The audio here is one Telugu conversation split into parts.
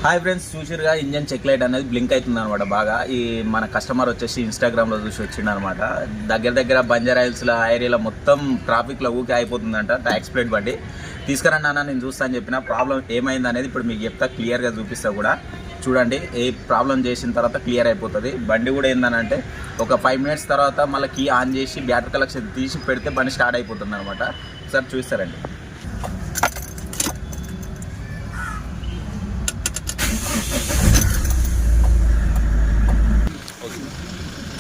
హాయ్ ఫ్రెండ్స్, చూసిరుగా ఇంజన్ చెక్ లైట్ అనేది బ్లింక్ అవుతుంది అనమాట. బాగా ఈ మన కస్టమర్ వచ్చేసి ఇన్స్టాగ్రామ్లో చూసి వచ్చిండు అనమాట. దగ్గర బంజారా హిల్స్లో ఏరియాలో మొత్తం ట్రాఫిక్లో ఊకే అయిపోతుందంట. ట్యాక్స్ ప్లేట్ బండి తీసుకురండి అన్న, నేను చూస్తాను చెప్పిన. ప్రాబ్లం ఏమైంది అనేది ఇప్పుడు మీకు చెప్తా, క్లియర్గా చూపిస్తా కూడా. చూడండి, ఏ ప్రాబ్లం చేసిన తర్వాత క్లియర్ అయిపోతుంది. బండి కూడా ఏందనంటే ఒక 5 minutes తర్వాత మళ్ళీ కీ ఆన్ చేసి బ్యాటరీ కలెక్షన్ తీసి పెడితే బండి స్టార్ట్ అయిపోతుంది అనమాట. ఒకసారి చూస్తారండి.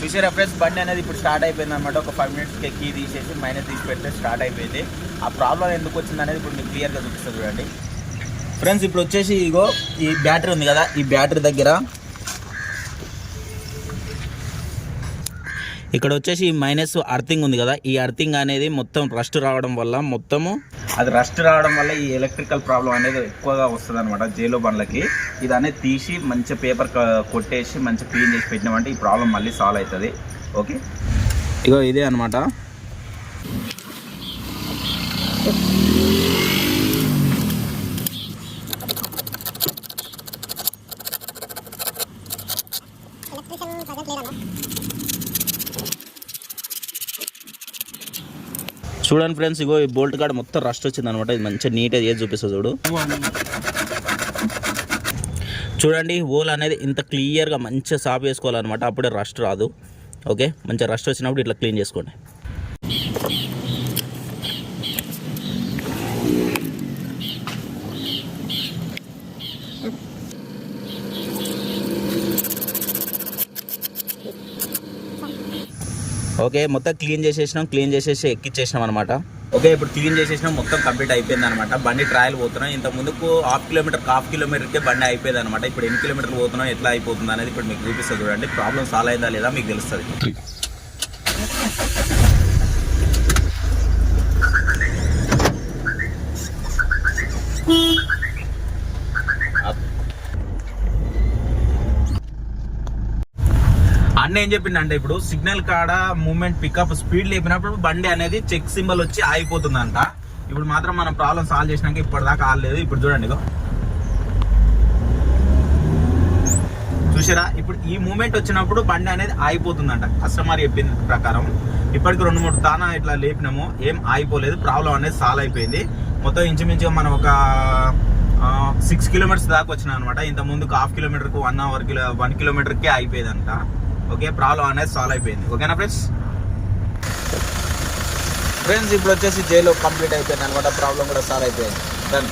చూసారా ఫ్రెండ్స్, బండి అనేది ఇప్పుడు స్టార్ట్ అయిపోయింది అనమాట. ఒక 5 minutesకి కీ తీసేసి మైనస్ తీసి పెడితే స్టార్ట్ అయిపోయింది. ఆ ప్రాబ్లం ఎందుకు వచ్చింది అనేది ఇప్పుడు మీకు క్లియర్గా చూపిస్తుంది చూడండి ఫ్రెండ్స్. ఇప్పుడు వచ్చేసి ఇగో ఈ బ్యాటరీ ఉంది కదా, ఈ బ్యాటరీ దగ్గర ఇక్కడ వచ్చేసి మైనస్ అర్థింగ్ ఉంది కదా, ఈ అర్థింగ్ అనేది మొత్తం రస్ట్ రావడం వల్ల ఈ ఎలక్ట్రికల్ ప్రాబ్లం అనేది ఎక్కువగా వస్తుంది అనమాట జేలో బండ్లకి. ఇది అనేది తీసి మంచి పేపర్ కొట్టేసి మంచి క్లీన్ చేసి పెట్టినామంటే ఈ ప్రాబ్లం మళ్ళీ సాల్వ్ అవుతుంది. ఓకే, ఇగో ఇదే అనమాట. చూడండి ఫ్రెండ్స్, ఇగో ఈ బోల్ట్ కార్డ్ మొత్తం రస్ట్ వచ్చింది అనమాట. ఇది మంచిగా నీట్గా చేసి చూపిస్తుంది చూడండి. హోల్ అనేది ఇంత క్లియర్గా మంచిగా సాఫ్ చేసుకోవాలన్నమాట, అప్పుడే రస్ట్ రాదు. ఓకే, మంచిగా రస్ట్ వచ్చినప్పుడు ఇట్లా క్లీన్ చేసుకోండి. ఓకే, మొత్తం క్లీన్ చేసేసి ఎక్కిచ్చేసినాం అనమాట. ఓకే, ఇప్పుడు క్లీన్ చేసేసినాం, మొత్తం కంప్లీట్ అయిపోయింది అనమాట. బండి ట్రయల్ పోతున్నాం. ఇంత ముందుకు హాఫ్ కిలోమీటర్కే బండి అయిపోయింది అనమాట. ఇప్పుడు ఎన్ని కిలోమీటర్లు పోతున్నాం, ఎట్లా అయిపోతుంది అనేది ఇప్పుడు మీకు చూపిస్తుంది చూడండి. ప్రాబ్లం సాల్వ్ అయిందా లేదా మీకు తెలుస్తుంది. అన్న ఏం చెప్పిండంటే, ఇప్పుడు సిగ్నల్ కాడ మూమెంట్ పికప్ స్పీడ్ లేపినప్పుడు బండి అనేది చెక్ సింబల్ వచ్చి ఆగిపోతుందంట. ఇప్పుడు మాత్రం మనం ప్రాబ్లం సాల్వ్ చేసినాక ఇప్పటిదాకా ఆగలేదు. ఇప్పుడు చూడండి, చూసారా, ఇప్పుడు ఈ మూమెంట్ వచ్చినప్పుడు బండి అనేది ఆగిపోతుందంట. కస్టమర్ చెప్పిన ప్రకారం ఇప్పటికి 2-3 తానా ఇట్లా లేపినాము, ఏం ఆగిపోలేదు. ప్రాబ్లం అనేది సాల్వ్ అయిపోయింది. మొత్తం ఇంచుమించుగా మనం ఒక 6 kilometers దాకా వచ్చినాం అనమాట. ఇంత ముందుకు హాఫ్ కిలోమీటర్కు 1 kilometerకే అయిపోయేదంట. ఓకే, ప్రాబ్లం అనేది సాల్వ్ అయిపోయింది. ఓకేనా ఫ్రెండ్స్. ఇప్పుడు వచ్చేసి జైలో కంప్లీట్ అయిపోయింది అనమాట. ప్రాబ్లం కూడా సాల్వ్ అయిపోయింది. డన్.